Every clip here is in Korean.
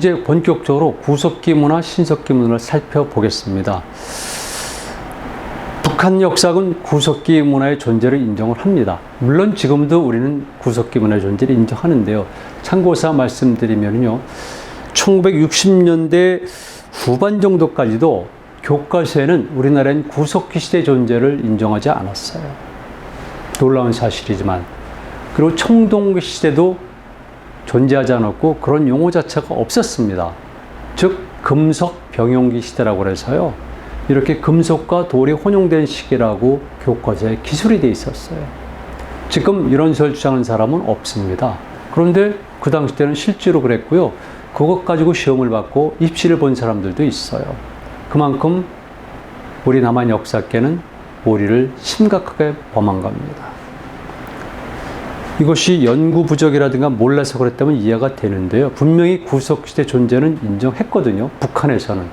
이제 본격적으로 구석기 문화, 신석기 문화를 살펴보겠습니다. 북한 역사학은 구석기 문화의 존재를 인정을 합니다. 물론 지금도 우리는 구석기 문화의 존재를 인정하는데요. 참고사 말씀드리면요. 1960년대 후반 정도까지도 교과서에는 우리나라엔 구석기 시대 존재를 인정하지 않았어요. 놀라운 사실이지만. 그리고 청동기 시대도 존재하지 않았고 그런 용어 자체가 없었습니다. 즉 금석 병용기 시대라고 해서요. 이렇게 금속과 돌이 혼용된 시기라고 교과서에 기술이 돼 있었어요. 지금 이런 설 주장하는 사람은 없습니다. 그런데 그 당시 때는 실제로 그랬고요. 그것 가지고 시험을 받고 입시를 본 사람들도 있어요. 그만큼 우리 남한 역사계는 오리를 심각하게 범한 겁니다. 이것이 연구 부족이라든가 몰라서 그랬다면 이해가 되는데요. 분명히 구석시대 존재는 인정했거든요. 북한에서는.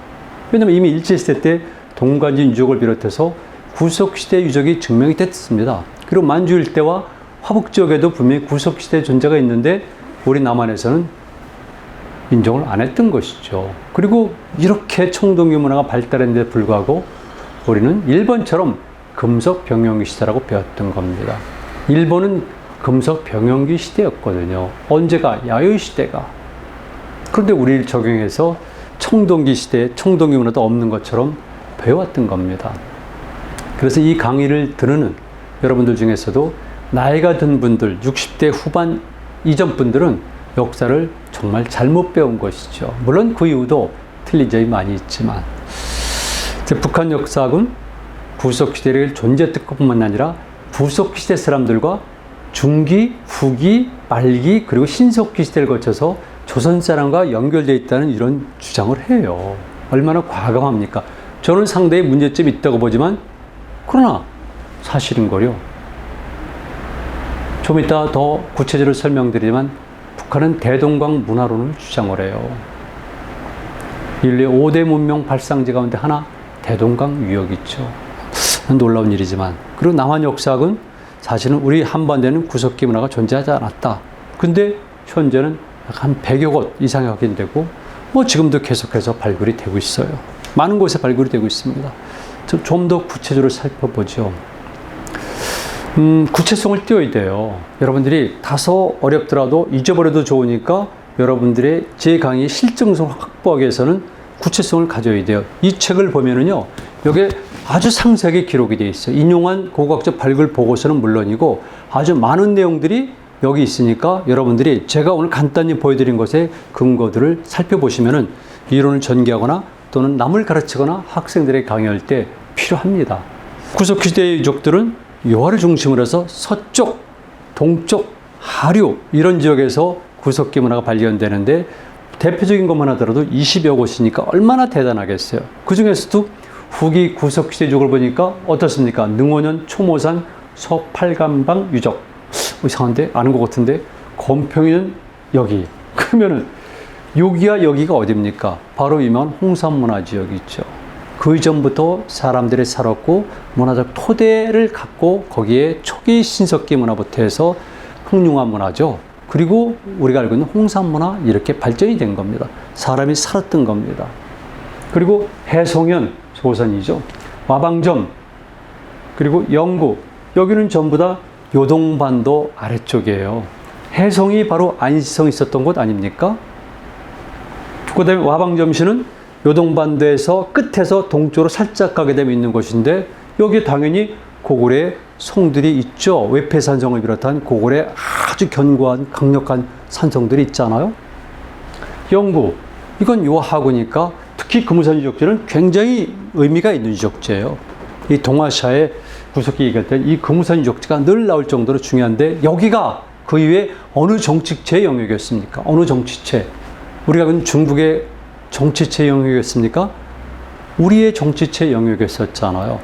왜냐하면 이미 일제시대 때 동관진 유적을 비롯해서 구석시대 유적이 증명이 됐습니다. 그리고 만주 일대와 화북 지역에도 분명히 구석시대 존재가 있는데 우리 남한에서는 인정을 안 했던 것이죠. 그리고 이렇게 청동기 문화가 발달했는데 불구하고 우리는 일본처럼 금속 병용기 시대라고 배웠던 겁니다. 일본은 금속 병용기 시대였거든요. 언제가? 야요이 시대가. 그런데 우리를 적용해서 청동기 시대, 청동기 문화도 없는 것처럼 배워왔던 겁니다. 그래서 이 강의를 들으는 여러분들 중에서도 나이가 든 분들, 60대 후반 이전 분들은 역사를 정말 잘못 배운 것이죠. 물론 그 이유도 틀린 점이 많이 있지만 북한 역사학은 구석시대를 존재했던 것뿐만 아니라 구석시대 사람들과 중기, 후기, 말기 그리고 신석기 시대를 거쳐서 조선 사람과 연결되어 있다는 이런 주장을 해요. 얼마나 과감합니까? 저는 상당히 문제점이 있다고 보지만 그러나 사실인걸요. 좀 이따 더 구체적으로 설명드리지만 북한은 대동강 문화론을 주장을 해요. 인류의 5대 문명 발상지 가운데 하나 대동강 유역이죠. 놀라운 일이지만 그리고 남한 역사학은 사실은 우리 한반도에는 구석기 문화가 존재하지 않았다. 근데 현재는 한 100여 곳 이상이 확인되고 지금도 계속해서 발굴이 되고 있어요. 많은 곳에 발굴이 되고 있습니다. 좀 더 구체적으로 살펴보죠. 구체성을 띄워야 돼요. 여러분들이 다소 어렵더라도 잊어버려도 좋으니까 여러분들의 제 강의의 실증성을 확보하기 위해서는 구체성을 가져야 돼요. 이 책을 보면은요, 여기에 아주 상세하게 기록이 되어 있어요. 인용한 고고학적 발굴 보고서는 물론이고 아주 많은 내용들이 여기 있으니까 여러분들이 제가 오늘 간단히 보여드린 것의 근거들을 살펴보시면은 이론을 전개하거나 또는 남을 가르치거나 학생들에게 강의할 때 필요합니다. 구석시대의 유적들은 요하를 중심으로 해서 서쪽, 동쪽, 하류 이런 지역에서 구석기 문화가 발견되는데 대표적인 것만 하더라도 20여 곳이니까 얼마나 대단하겠어요. 그 중에서도 후기 구석시대 유적을 보니까 어떻습니까? 능원현, 초모산, 서팔감방 유적. 이상한데? 아는 것 같은데? 건평이는 여기. 그러면은 여기와 여기가 어디입니까? 바로 유명한 홍산문화지역이 있죠. 그 이전부터 사람들이 살았고 문화적 토대를 갖고 거기에 초기 신석기 문화부터 해서 흑융화 문화죠. 그리고 우리가 알고 있는 홍산문화 이렇게 발전이 된 겁니다. 사람이 살았던 겁니다. 그리고 해송현 조선이죠. 와방점 그리고 영구 여기는 전부 다 요동반도 아래쪽이에요. 해송이 바로 안시성이 있었던 곳 아닙니까? 그 다음에 와방점시는 요동반도에서 끝에서 동쪽으로 살짝 가게 되면 있는 곳인데 여기 당연히 고구려의 성들이 있죠. 외패산성을 비롯한 고구려의 아주 견고한 강력한 산성들이 있잖아요. 영구 이건 요하구니까 특히 금우산 유적지는 굉장히 의미가 있는 유적지예요. 이 동아시아의 구석기 얘기할 때 이 금우산 유적지가 늘 나올 정도로 중요한데 여기가 그 이후에 어느 정치체의 영역이었습니까? 어느 정치체? 우리가 본 중국의 정치체 영역이었습니까? 우리의 정치체 영역이었잖아요.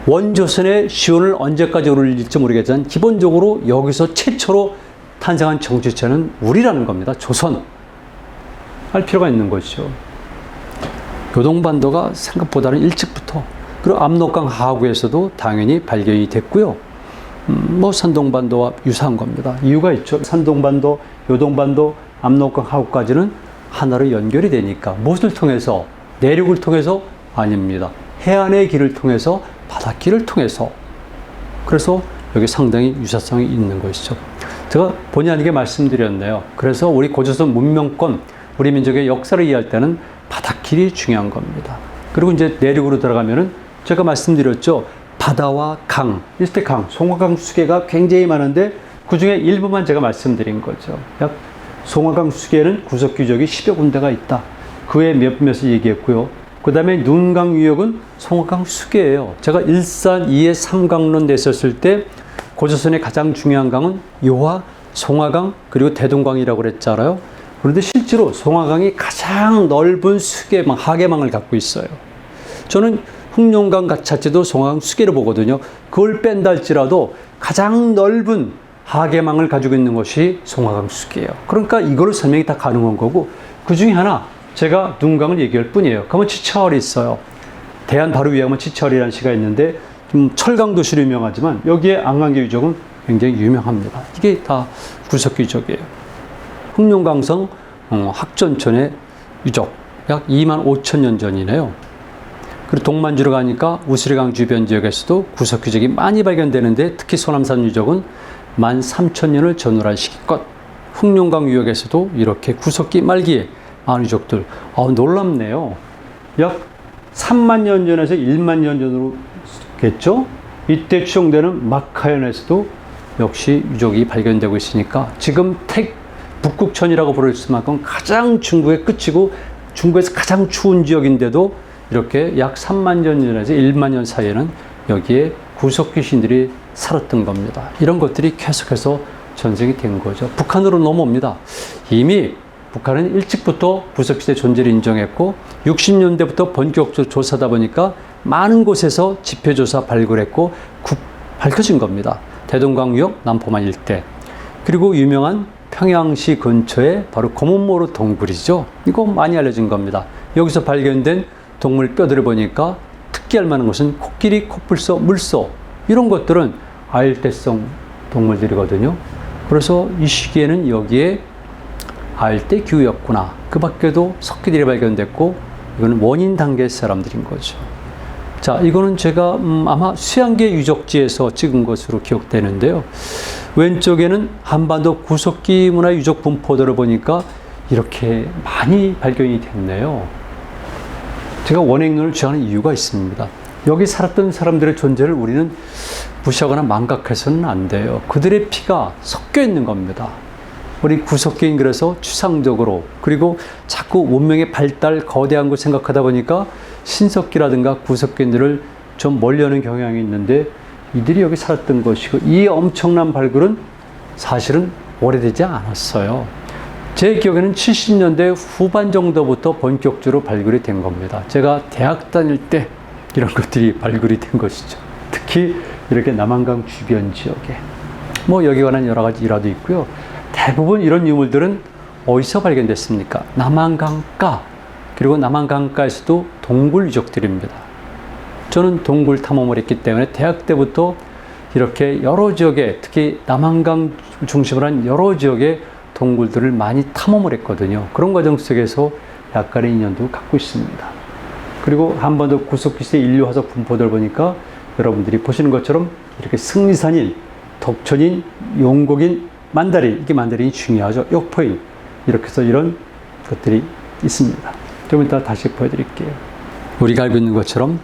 원조선의 시온을 언제까지 오를지 모르겠지만 기본적으로 여기서 최초로 탄생한 정치체는 우리라는 겁니다. 조선. 할 필요가 있는 것이죠. 요동반도가 생각보다는 일찍부터 그리고 압록강 하구에서도 당연히 발견이 됐고요. 산동반도와 유사한 겁니다. 이유가 있죠. 산동반도, 요동반도, 압록강 하구까지는 하나로 연결이 되니까 무엇을 통해서? 내륙을 통해서? 아닙니다. 해안의 길을 통해서, 바닷길을 통해서. 그래서 여기 상당히 유사성이 있는 것이죠. 제가 본의 아니게 말씀드렸네요. 그래서 우리 고조선 문명권, 우리 민족의 역사를 이해할 때는 바닷길이 중요한 겁니다. 그리고 이제 내륙으로 들어가면은 제가 말씀드렸죠. 바다와 강, 이때 강, 송화강 수계가 굉장히 많은데 그 중에 일부만 제가 말씀드린 거죠. 약 송화강 수계에는 구석기적이 10여 군데가 있다. 그 외 몇몇을 얘기했고요. 그 다음에 눈강 유역은 송화강 수계예요. 제가 일산 2의 3강론 냈었을 때 고조선의 가장 중요한 강은 요하, 송화강, 그리고 대동강이라고 그랬잖아요. 그런데 실제로 송화강이 가장 넓은 수계망, 하계망을 갖고 있어요. 저는 흑룡강 자체도 송화강 수계로 보거든요. 그걸 뺀다 할지라도 가장 넓은 하계망을 가지고 있는 것이 송화강 수계예요. 그러니까 이걸로 설명이 다 가능한 거고, 그 중에 하나 제가 눈강을 얘기할 뿐이에요. 그러면 치차월이 있어요. 대안 바로 위에 하면 치차월이라는 시가 있는데 좀 철강 도시로 유명하지만 여기에 안강계 유적은 굉장히 유명합니다. 이게 다 구석기 유적이에요. 흑룡강성 학전천의 유적 약 2만 5천 년 전이네요. 그리고 동만주로 가니까 우스리강 주변 지역에서도 구석기 유적이 많이 발견되는데 특히 소남산 유적은 13,000년을 전후한 시기껏 흑룡강 유역에서도 이렇게 구석기 말기에 많은 유적들. 놀랍네요. 약 3만 년 전에서 1만 년 전으로겠죠? 이때 추정되는 마카현에서도 역시 유적이 발견되고 있으니까 지금 북극천이라고 부를 수만큼 가장 중국의 끝이고 중국에서 가장 추운 지역인데도 이렇게 약 3만 년 전에서 1만 년 사이에는 여기에 구석기 신들이 살았던 겁니다. 이런 것들이 계속해서 전생이 된 거죠. 북한으로 넘어옵니다. 이미 북한은 일찍부터 구석시대 존재를 인정했고 60년대부터 본격적으로 조사하다 보니까 많은 곳에서 지표조사 발굴했고 밝혀진 겁니다. 대동강 유역 남포만 일대, 그리고 유명한 평양시 근처에 바로 검은모로 동굴이죠. 이거 많이 알려진 겁니다. 여기서 발견된 동물 뼈들을 보니까 특기할 만한 것은 코끼리, 코뿔소, 물소, 이런 것들은 아열대성 동물들이거든요. 그래서 이 시기에는 여기에 아열대 기후였구나. 그 밖에도 석기들이 발견됐고 이거는 원인 단계 사람들인 거죠. 자, 이거는 제가 아마 수양계 유적지에서 찍은 것으로 기억되는데요. 왼쪽에는 한반도 구석기 문화 유적 분포도를 보니까 이렇게 많이 발견이 됐네요. 제가 원행론을 주장하는 이유가 있습니다. 여기 살았던 사람들의 존재를 우리는 무시하거나 망각해서는 안 돼요. 그들의 피가 섞여 있는 겁니다. 우리 구석기인 그래서 추상적으로, 그리고 자꾸文明의 발달, 거대한 걸 생각하다 보니까 신석기라든가 구석기인들을 좀 멀리하는 경향이 있는데 이들이 여기 살았던 것이고, 이 엄청난 발굴은 사실은 오래되지 않았어요. 제 기억에는 70년대 후반 정도부터 본격적으로 발굴이 된 겁니다. 제가 대학 다닐 때 이런 것들이 발굴이 된 것이죠. 특히 이렇게 남한강 주변 지역에 여기에 관한 여러 가지 일화도 있고요. 대부분 이런 유물들은 어디서 발견됐습니까? 남한강가, 그리고 남한강가에서도 동굴 유적들입니다. 저는 동굴 탐험을 했기 때문에 대학 때부터 이렇게 여러 지역에, 특히 남한강 중심으로 한 여러 지역에 동굴들을 많이 탐험을 했거든요. 그런 과정 속에서 약간의 인연도 갖고 있습니다. 그리고 한반도 구석기 시대 인류 화석 분포들 보니까 여러분들이 보시는 것처럼 이렇게 승리산인, 덕천인, 용곡인, 만다린, 이게 만다린이 중요하죠. 역포인, 이렇게 해서 이런 것들이 있습니다. 좀 이따 다시 보여드릴게요. 우리가 알고 있는 것처럼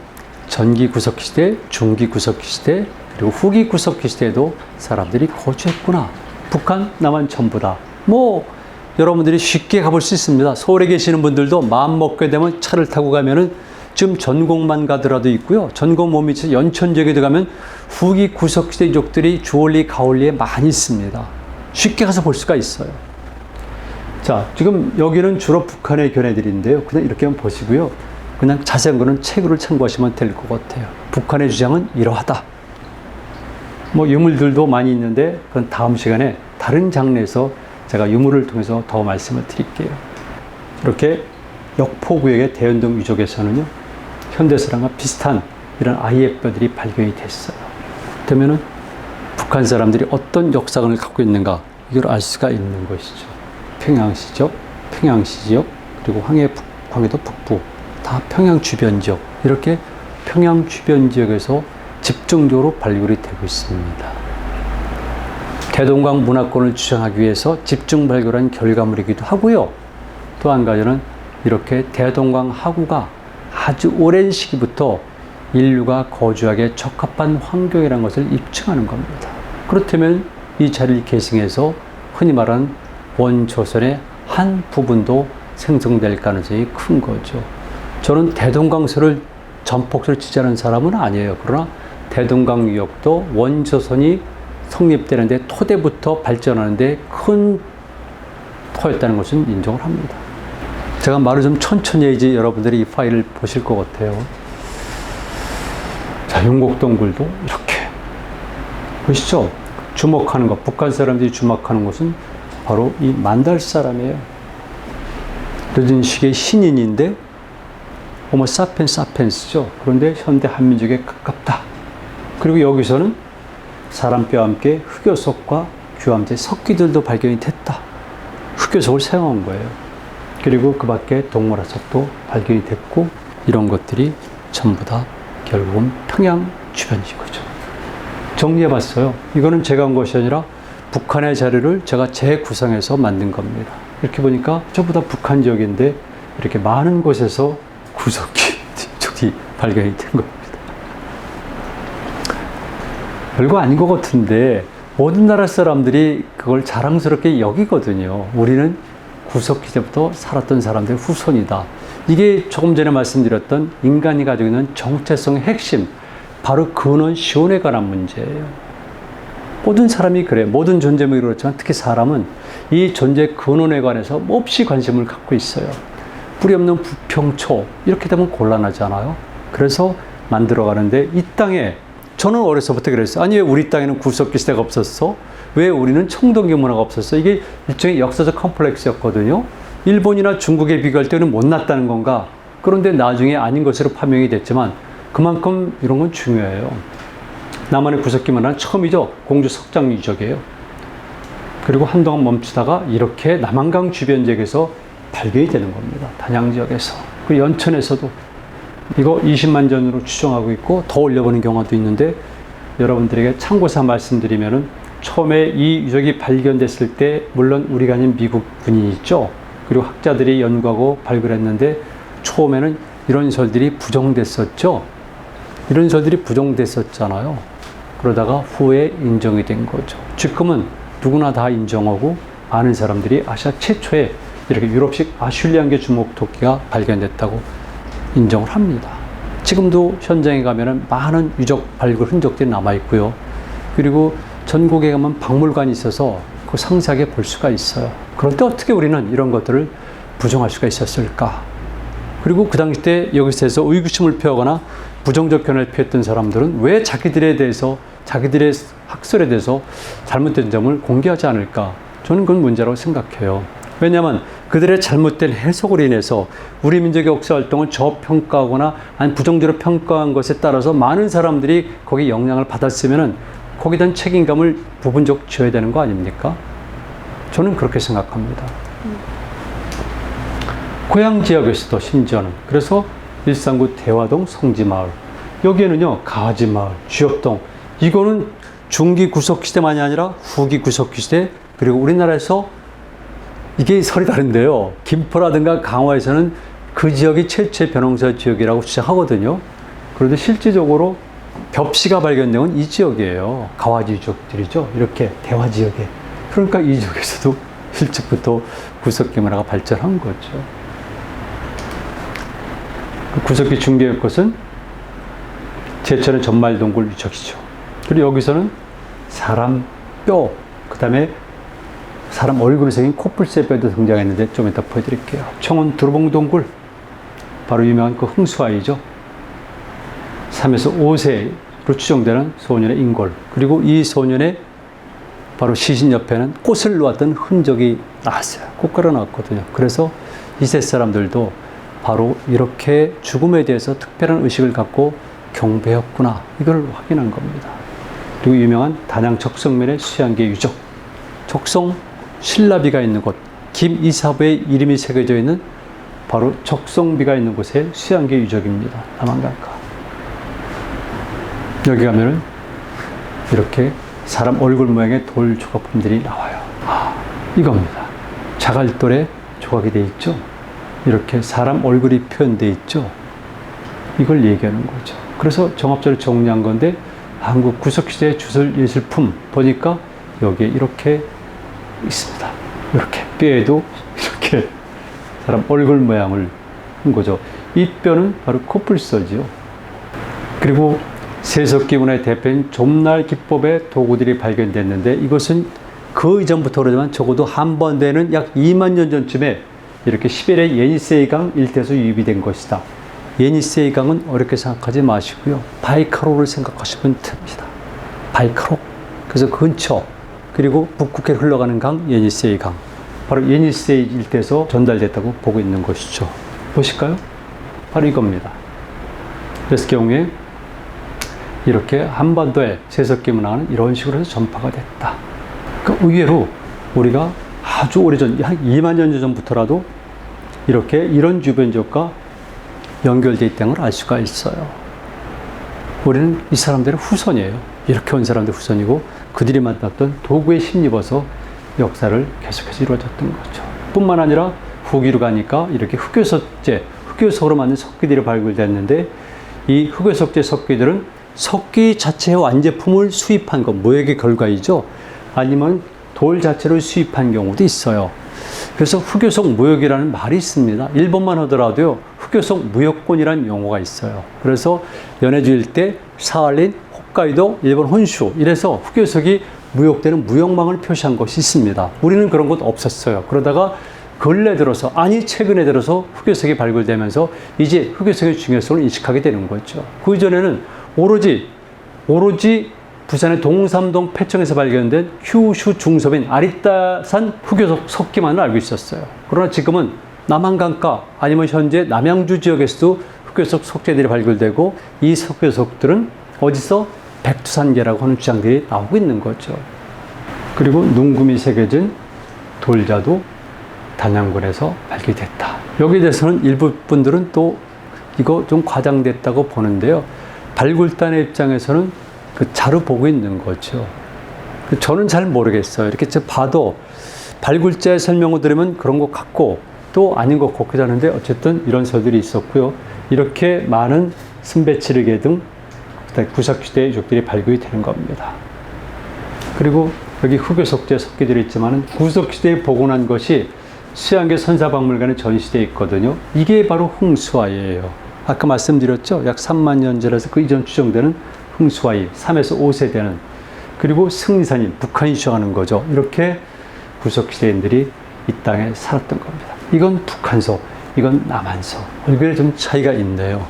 전기 구석기 시대, 중기 구석기 시대, 그리고 후기 구석기 시대에도 사람들이 거주했구나. 북한, 남한 전부 다. 여러분들이 쉽게 가볼 수 있습니다. 서울에 계시는 분들도 마음 먹게 되면 차를 타고 가면은 지금 전곡만 가더라도 있고요. 전곡 못 미쳐 연천 지역에도 가면 후기 구석시대 유적들이 주월리, 가월리에 많이 있습니다. 쉽게 가서 볼 수가 있어요. 자, 지금 여기는 주로 북한의 견해들인데요. 그냥 이렇게 한번 보시고요. 그냥 자세한 거는 책으로 참고하시면 될 것 같아요. 북한의 주장은 이러하다. 유물들도 많이 있는데 그건 다음 시간에 다른 장르에서 제가 유물을 통해서 더 말씀을 드릴게요. 이렇게 역포구역의 대연동 유적에서는요, 현대사람과 비슷한 이런 아이의 뼈들이 발견이 됐어요. 그러면은 북한 사람들이 어떤 역사관을 갖고 있는가, 이걸 알 수가 있는 것이죠. 평양시죠. 평양시 지역, 그리고 황해도 북부, 다 평양 주변 지역, 이렇게 평양 주변 지역에서 집중적으로 발굴이 되고 있습니다. 대동강 문화권을 주장하기 위해서 집중 발굴한 결과물이기도 하고요. 또 한 가지는 이렇게 대동강 하구가 아주 오랜 시기부터 인류가 거주하기에 적합한 환경이라는 것을 입증하는 겁니다. 그렇다면 이 자리를 계승해서 흔히 말하는 원조선의 한 부분도 생성될 가능성이 큰 거죠. 저는 대동강서를 전폭적으로 지지하는 사람은 아니에요. 그러나 대동강 유역도 원조선이 성립되는데 토대부터 발전하는데 큰 터였다는 것은 인정을 합니다. 제가 말을 좀 천천히 해야지 여러분들이 이 파일을 보실 것 같아요. 자, 용곡동굴도 이렇게 보시죠. 주목하는 것, 북한 사람들이 주목하는 것은 바로 이 만달 사람이에요. 늦은 시기의 신인인데 호모 사피엔스죠. 그런데 현대 한민족에 가깝다. 그리고 여기서는 사람뼈와 함께 흑요석과 규암제 석기들도 발견이 됐다. 흑요석을 사용한 거예요. 그리고 그 밖에 동물화석도 발견이 됐고, 이런 것들이 전부 다 결국은 평양 주변인 거죠. 정리해봤어요. 이거는 제가 한 것이 아니라 북한의 자료를 제가 재구성해서 만든 겁니다. 이렇게 보니까 전부 다 북한 지역인데 이렇게 많은 곳에서 구석기 발견이 된 겁니다. 별거 아닌 것 같은데 모든 나라 사람들이 그걸 자랑스럽게 여기거든요. 우리는 구석기 때부터 살았던 사람들의 후손이다. 이게 조금 전에 말씀드렸던 인간이 가지고 있는 정체성의 핵심, 바로 근원 시온에 관한 문제예요. 모든 사람이 그래요. 모든 존재물이 그렇지만 특히 사람은 이 존재 근원에 관해서 몹시 관심을 갖고 있어요. 뿌리 없는 부평초, 이렇게 되면 곤란하잖아요. 그래서 만들어가는데 이 땅에, 저는 어려서부터 그랬어요. 아니 왜 우리 땅에는 구석기 시대가 없었어? 왜 우리는 청동기 문화가 없었어? 이게 일종의 역사적 컴플렉스였거든요. 일본이나 중국에 비교할 때는 못났다는 건가? 그런데 나중에 아닌 것으로 판명이 됐지만 그만큼 이런 건 중요해요. 남한의 구석기 문화는 처음이죠. 공주 석장 유적이에요. 그리고 한동안 멈추다가 이렇게 남한강 주변 지역에서 발견이 되는 겁니다. 단양 지역에서. 그리고 연천에서도 이거 20만 전으로 추정하고 있고 더 올려보는 경우도 있는데, 여러분들에게 참고사 말씀드리면은 처음에 이 유적이 발견됐을 때 물론 우리가 아닌 미국 군인이 있죠. 그리고 학자들이 연구하고 발굴했는데 처음에는 이런 설들이 부정됐었죠. 이런 설들이 부정됐었잖아요. 그러다가 후에 인정이 된 거죠. 지금은 누구나 다 인정하고 많은 사람들이 아시아 최초의 이렇게 유럽식 아슐리안계 주목토끼가 발견됐다고 인정을 합니다. 지금도 현장에 가면은 많은 유적 발굴 흔적들이 남아있고요. 그리고 전국에 가면 박물관이 있어서 그 상세하게 볼 수가 있어요. 그런데 어떻게 우리는 이런 것들을 부정할 수가 있었을까? 그리고 그 당시 때 여기서 의구심을 표하거나 부정적 견해를 표했던 사람들은 왜 자기들에 대해서, 자기들의 학설에 대해서 잘못된 점을 공개하지 않을까? 저는 그건 문제라고 생각해요. 왜냐하면 그들의 잘못된 해석으로 인해서 우리 민족의 역사 활동을 저평가하거나 아니 부정적으로 평가한 것에 따라서 많은 사람들이 거기에 영향을 받았으면은 거기에 대한 책임감을 부분적 져야 되는 거 아닙니까? 저는 그렇게 생각합니다. 고향 지역에서도 심지어는, 그래서 일산구 대화동 성지마을, 여기에는요 가지마을, 쥐업동, 이거는 중기 구석기 시대만이 아니라 후기 구석기 시대, 그리고 우리나라에서 이게 설이 다른데요. 김포라든가 강화에서는 그 지역이 최초의 변홍사 지역이라고 주장하거든요. 그런데 실질적으로 벽시가 발견된 건 이 지역이에요. 가와지 지역들이죠. 이렇게 대화 지역에. 그러니까 이 지역에서도 일찍부터 구석기 문화가 발전한 거죠. 구석기 중개의 것은 제천의 전말동굴 유적이죠. 그리고 여기서는 사람 뼈, 그 다음에 사람 얼굴에 새긴 코뿔소의 뼈도 등장했는데 좀 이따 보여드릴게요. 청원 두루봉동굴, 바로 유명한 그 흥수아이죠. 3에서 5세로 추정되는 소년의 인골, 그리고 이 소년의 바로 시신 옆에는 꽃을 놓았던 흔적이 나왔어요. 꽃가루 나왔거든요. 그래서 이세 사람들도 바로 이렇게 죽음에 대해서 특별한 의식을 갖고 경배했구나, 이걸 확인한 겁니다. 그리고 유명한 단양 적성면의 수양계 유적, 적성 신라비가 있는 곳, 김이사부의 이름이 새겨져 있는 바로 적성비가 있는 곳의 수양계 유적입니다. 남한강가. 여기 가면은 이렇게 사람 얼굴 모양의 돌 조각품들이 나와요. 이겁니다. 자갈돌에 조각이 되어 있죠. 이렇게 사람 얼굴이 표현되어 있죠. 이걸 얘기하는 거죠. 그래서 종합적으로 정리한 건데, 한국 구석시대의 주설예술품 보니까 여기에 이렇게 있습니다. 이렇게 뼈에도 이렇게 사람 얼굴 모양을 한 거죠. 이 뼈는 바로 코뿔소지요. 그리고 세석기 문화의 대표인 좀날 기법의 도구들이 발견됐는데, 이것은 그 이전부터 그러지만 적어도 한반도에는 약 2만 년 전쯤에 이렇게 시베리아 예니세이 강 일대에서 유입이 된 것이다. 예니세이 강은 어렵게 생각하지 마시고요. 바이카로를 생각하시면 됩니다. 바이카로. 그래서 근처, 그리고 북극해 흘러가는 강, 예니세이 강. 바로 예니세이 일대에서 전달됐다고 보고 있는 것이죠. 보실까요? 바로 이겁니다. 그래서 경우에 이렇게 한반도의 세석기 문화는 이런 식으로 해서 전파가 됐다. 그러니까 의외로 우리가 아주 오래전, 한 2만 년 전부터라도 이렇게 이런 주변 지역과 연결되어 있다는 걸 알 수가 있어요. 우리는 이 사람들의 후손이에요. 이렇게 온 사람들의 후손이고, 그들이 만났던 도구에 힘입어서 역사를 계속해서 이루어졌던 거죠. 뿐만 아니라 후기로 가니까 이렇게 흑요석재, 흑요석으로 만든 석기들이 발굴됐는데, 이 흑요석재 석기들은 석기 자체의 완제품을 수입한 것, 무역의 결과이죠. 아니면 돌 자체를 수입한 경우도 있어요. 그래서 흑요석 무역이라는 말이 있습니다. 일본만 하더라도요, 흑요석 무역권이라는 용어가 있어요. 그래서 연해주 일대, 사할린, 홋카이도, 일본 혼슈, 이래서 흑요석이 무역되는 무역망을 표시한 것이 있습니다. 우리는 그런 것 없었어요. 그러다가 근래 들어서, 아니 최근에 들어서 흑요석이 발굴되면서 이제 흑요석의 중요성을 인식하게 되는 거죠. 그 이전에는 오로지 부산의 동삼동 패청에서 발견된 휴슈 중섭인 아리따산 흑요석 석기만을 알고 있었어요. 그러나 지금은 남한강가 아니면 현재 남양주 지역에서도 흑요석 석재들이 발굴되고, 이 흑요석들은 어디서 백두산계라고 하는 주장들이 나오고 있는 거죠. 그리고 눈금이 새겨진 돌자도 단양군에서 발견됐다. 여기에 대해서는 일부 분들은 또 이거 좀 과장됐다고 보는데요. 발굴단의 입장에서는 그 자료 보고 있는 거죠. 저는 잘 모르겠어요. 이렇게 봐도 발굴자의 설명을 들으면 그런 것 같고 또 아닌 것 같기도 하는데, 어쨌든 이런 설들이 있었고요. 이렇게 많은 승배치르개 등 구석시대의 유적들이 발굴이 되는 겁니다. 그리고 여기 흑요석재 석기들이 있지만 구석시대에 복원한 것이 수양계 선사박물관에 전시되어 있거든요. 이게 바로 흥수화예요. 아까 말씀드렸죠. 약 3만 년 전에서 그 이전 추정되는 흥수화이 3에서 5세 되는, 그리고 승리산인 북한이 주장하는 거죠. 이렇게 구석시대인들이 이 땅에 살았던 겁니다. 이건 북한서, 이건 남한서. 얼굴에 좀 차이가 있네요.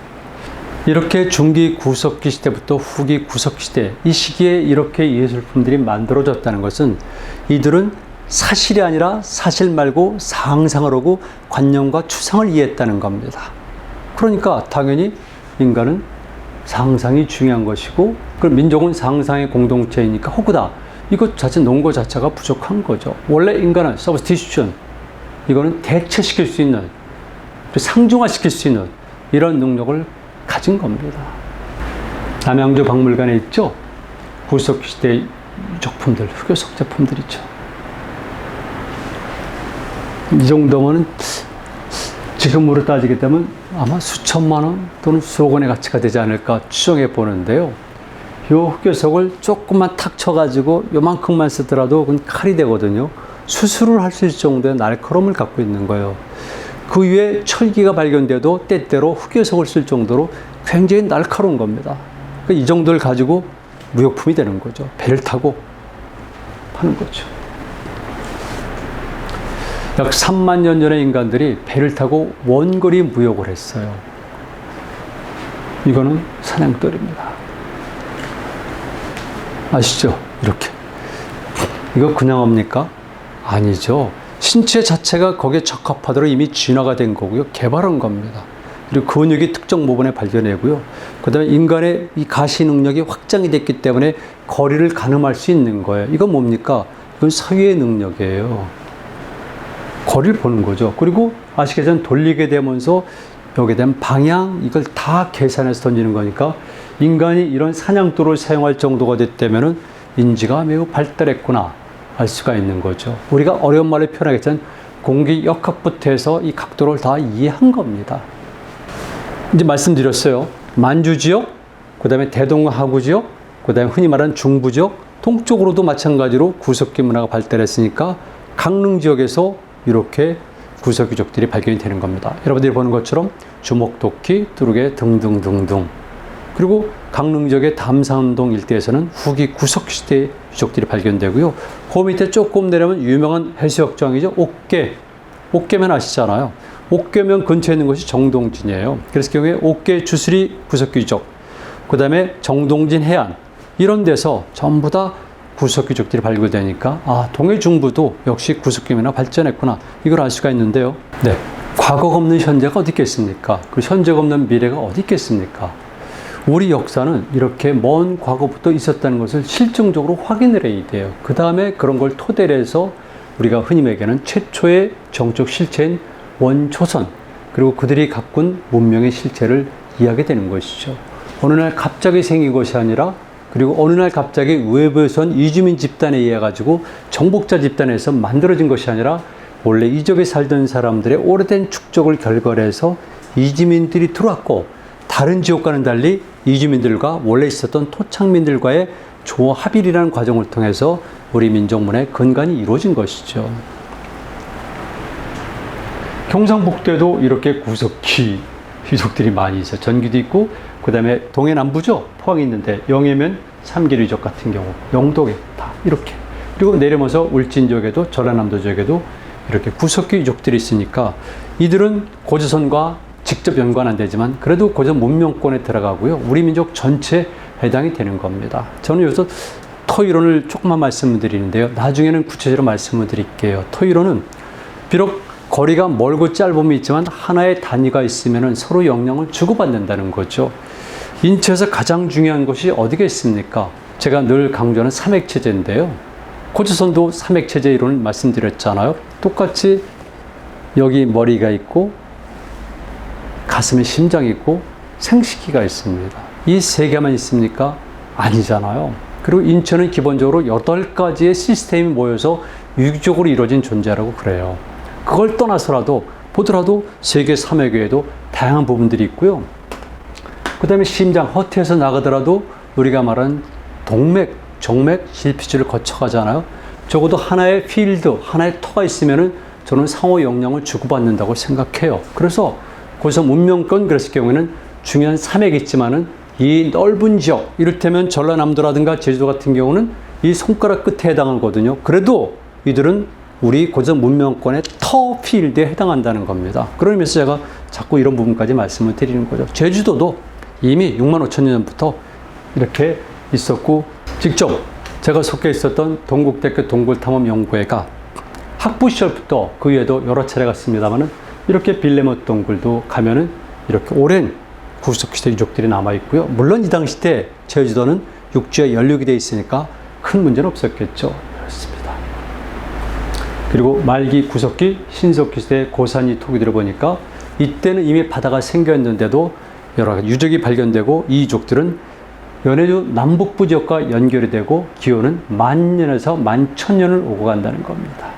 이렇게 중기 구석기 시대부터 후기 구석기 시대, 이 시기에 이렇게 예술품들이 만들어졌다는 것은 이들은 사실이 아니라 사실 말고 상상을 하고 관념과 추상을 이해했다는 겁니다. 그러니까 당연히 인간은 상상이 중요한 것이고, 그럼 민족은 상상의 공동체이니까 허구다. 이것 자체, 논거 자체가 부족한 거죠. 원래 인간은 substitution, 이거는 대체시킬 수 있는, 상중화시킬 수 있는 이런 능력을 가진 겁니다. 남양주 박물관에 있죠. 구석시대 유적품들, 흑요석 제품들이죠. 이 정도면 지금으로 따지게 되면 아마 수천만 원 또는 수억 원의 가치가 되지 않을까 추정해 보는데요. 요 흑요석을 조금만 탁 쳐가지고 요만큼만 쓰더라도 그건 칼이 되거든요. 수술을 할 수 있을 정도의 날카로움을 갖고 있는 거예요. 그 위에 철기가 발견돼도 때때로 흑요석을 쓸 정도로 굉장히 날카로운 겁니다. 그러니까 이 정도를 가지고 무역품이 되는 거죠. 배를 타고 파는 거죠. 약 3만 년 전의 인간들이 배를 타고 원거리 무역을 했어요. 이거는 사냥돌입니다. 아시죠? 이렇게. 이거 그냥 합니까? 아니죠. 신체 자체가 거기에 적합하도록 이미 진화가 된 거고요. 개발한 겁니다. 그리고 근육이 특정 부분에 발견되고요. 그 다음에 인간의 이 가시 능력이 확장이 됐기 때문에 거리를 가늠할 수 있는 거예요. 이건 뭡니까? 이건 사유의 능력이에요. 거리를 보는 거죠. 그리고 아시겠지만 돌리게 되면서 여기에 대한 방향 이걸 다 계산해서 던지는 거니까 인간이 이런 사냥도를 사용할 정도가 됐다면은 인지가 매우 발달했구나 알 수가 있는 거죠. 우리가 어려운 말로 표현하겠지만 공기역학부터 해서 이 각도를 다 이해한 겁니다. 이제 말씀드렸어요. 만주지역, 그 다음에 대동하구지역, 그 다음에 흔히 말하는 중부지역, 동쪽으로도 마찬가지로 구석기 문화가 발달했으니까 강릉지역에서 이렇게 구석기족들이 발견이 되는 겁니다. 여러분들이 보는 것처럼 주목도끼, 뚜르개 등등등등. 그리고 강릉 지역의 담산동 일대에서는 후기 구석기 시대의 유적들이 발견되고요. 그 밑에 조금 내려면 유명한 해수욕장이죠. 옥계. 옥계면 아시잖아요. 옥계면 근처에 있는 것이 정동진이에요. 그래서 경우에 옥계 주수리 구석기 유적, 그 다음에 정동진 해안 이런 데서 전부 다 구석기 유적들이 발견되니까 아, 동해 중부도 역시 구석기 문화 발전했구나 이걸 알 수가 있는데요. 네, 과거가 없는 현재가 어디 있겠습니까? 그 현재가 없는 미래가 어디 있겠습니까? 우리 역사는 이렇게 먼 과거부터 있었다는 것을 실증적으로 확인을 해야 돼요. 그 다음에 그런 걸 토대로 해서 우리가 흔히 얘기하는 최초의 정적 실체인 원초선, 그리고 그들이 가꾼 문명의 실체를 이해하게 되는 것이죠. 어느 날 갑자기 생긴 것이 아니라, 그리고 어느 날 갑자기 외부에선 이주민 집단에 의해 가지고 정복자 집단에서 만들어진 것이 아니라 원래 이 지역에 살던 사람들의 오래된 축적을 결과해서 이주민들이 들어왔고, 다른 지역과는 달리 이주민들과 원래 있었던 토착민들과의 조합일이라는 과정을 통해서 우리 민족문화의 근간이 이루어진 것이죠. 경상북도에도 이렇게 구석기 유적들이 많이 있어요. 전기도 있고, 그 다음에 동해남부죠. 포항이 있는데 영해면 삼길 유적 같은 경우, 영도에 다 이렇게. 그리고 내려면서 울진 지역에도, 전라남도 지역에도 이렇게 구석기 유적들이 있으니까 이들은 고조선과 직접 연관 안 되지만 그래도 고전 문명권에 들어가고요. 우리 민족 전체에 해당이 되는 겁니다. 저는 여기서 토이론을 조금만 말씀을 드리는데요. 나중에는 구체적으로 말씀을 드릴게요. 토이론은 비록 거리가 멀고 짧음이 있지만 하나의 단위가 있으면 서로 영향을 주고받는다는 거죠. 인체에서 가장 중요한 것이 어디가 있습니까? 제가 늘 강조하는 삼액체제인데요. 고조선도 삼액체제 이론을 말씀드렸잖아요. 똑같이 여기 머리가 있고 가슴에 심장이 있고 생식기가 있습니다. 이 세 개만 있습니까? 아니잖아요. 그리고 인체는 기본적으로 8가지의 시스템이 모여서 유기적으로 이루어진 존재라고 그래요. 그걸 떠나서라도 보더라도 세계 3회 교에도 다양한 부분들이 있고요. 그 다음에 심장, 허트에서 나가더라도 우리가 말하는 동맥, 정맥, 실피줄을 거쳐가잖아요. 적어도 하나의 필드, 하나의 터가 있으면은 저는 상호 영향을 주고받는다고 생각해요. 그래서 거기서 문명권 그랬을 경우에는 중요한 삼액이 있지만은 이 넓은 지역, 이를테면 전라남도라든가 제주도 같은 경우는 이 손가락 끝에 해당하거든요. 그래도 이들은 우리 고전 문명권의 터 필드에 해당한다는 겁니다. 그런 의미에서 제가 자꾸 이런 부분까지 말씀을 드리는 거죠. 제주도도 이미 6만 5천 년 전부터 이렇게 있었고, 직접 제가 속해 있었던 동국대학교 동굴탐험연구회가 학부 시절부터 그 외에도 여러 차례 갔습니다만은 이렇게 빌레모 동굴도 가면은 이렇게 오랜 구석시대 유적들이 남아있고요. 물론 이 당시 때 제주도는 육지에 연륙이 되어 있으니까 큰 문제는 없었겠죠. 그렇습니다. 그리고 말기 구석기, 신석기 시대 고산이 토기들을 보니까 이때는 이미 바다가 생겼는데도 여러 가지 유적이 발견되고 이 유적들은 연해주 남북부 지역과 연결이 되고 기온은 10,000년에서 11,000년을 오고 간다는 겁니다.